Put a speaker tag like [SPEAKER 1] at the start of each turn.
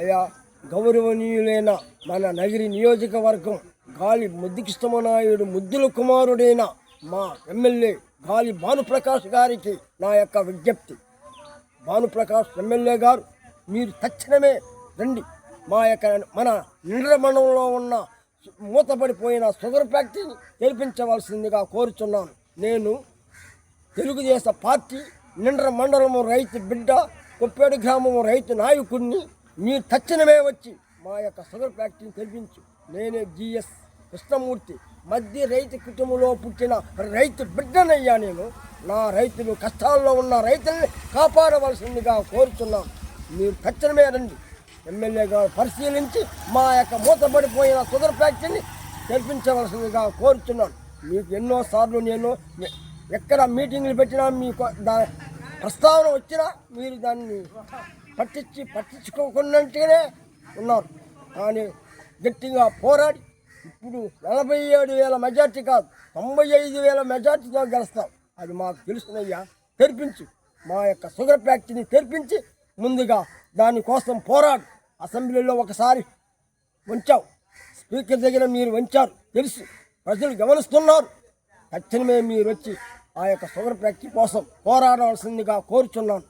[SPEAKER 1] అయ్యా, గౌరవనీయులైన మన నగిరి నియోజకవర్గం గాలి ముద్దుకృష్ణమనాయుడు ముద్దుల కుమారుడైన మా ఎమ్మెల్యే గాలి భానుప్రకాష్ గారికి నా యొక్క విజ్ఞప్తి. భానుప్రకాష్ ఎమ్మెల్యే గారు, మీరు తక్షణమే రండి. మన నిండ్ర మండలంలో ఉన్న మూతపడిపోయిన షుగర్ ఫ్యాక్టరీని తెరిపించవలసిందిగా కోరుచున్నాను. నేను తెలుగుదేశం పార్టీ నిండ్ర మండలము రైతు బిడ్డ, కొప్పేడు గ్రామము రైతు నాయకుడిని. మీరు తక్షణమే వచ్చి మా యొక్క షుగర్ ఫ్యాక్టరీని తెరిపించు. నేనే జిఎస్ కృష్ణమూర్తి, మధ్య రైతు కుటుంబంలో పుట్టిన రైతు బిడ్డనయ్యా. నేను నా రైతులు కష్టాల్లో ఉన్న రైతుల్ని కాపాడవలసిందిగా కోరుతున్నాను. మీరు తక్షణమే రండి. ఎమ్మెల్యే గారు పరిశీలించి మా యొక్క మూతపడిపోయిన షుగర్ ఫ్యాక్టరీని తెరిపించవలసిందిగా కోరుతున్నాను. మీకు ఎన్నోసార్లు నేను ఎక్కడ మీటింగ్లు పెట్టినా, మీకు ప్రస్తావన వచ్చినా మీరు దాన్ని పట్టించుకోకుండానే ఉన్నారు. కానీ గట్టిగా పోరాడి ఇప్పుడు 47,000 మెజార్టీ కాదు, 95,000 మెజార్టీతో గెలుస్తాం. అది మాకు తెలుసునయ్యా. తెరిపించు, మా యొక్క షుగర్ ఫ్యాక్టరీని తెరిపించి ముందుగా దానికోసం పోరాడు. అసెంబ్లీలో ఒకసారి వంచావు, స్పీకర్ దగ్గర మీరు వంచారు, తెలుసు, ప్రజలు గమనిస్తున్నారు. తక్షణమే మీరు వచ్చి ఆ యొక్క షుగర్ ఫ్యాక్టరీ కోసం పోరాడవలసిందిగా కోరుచున్నాను.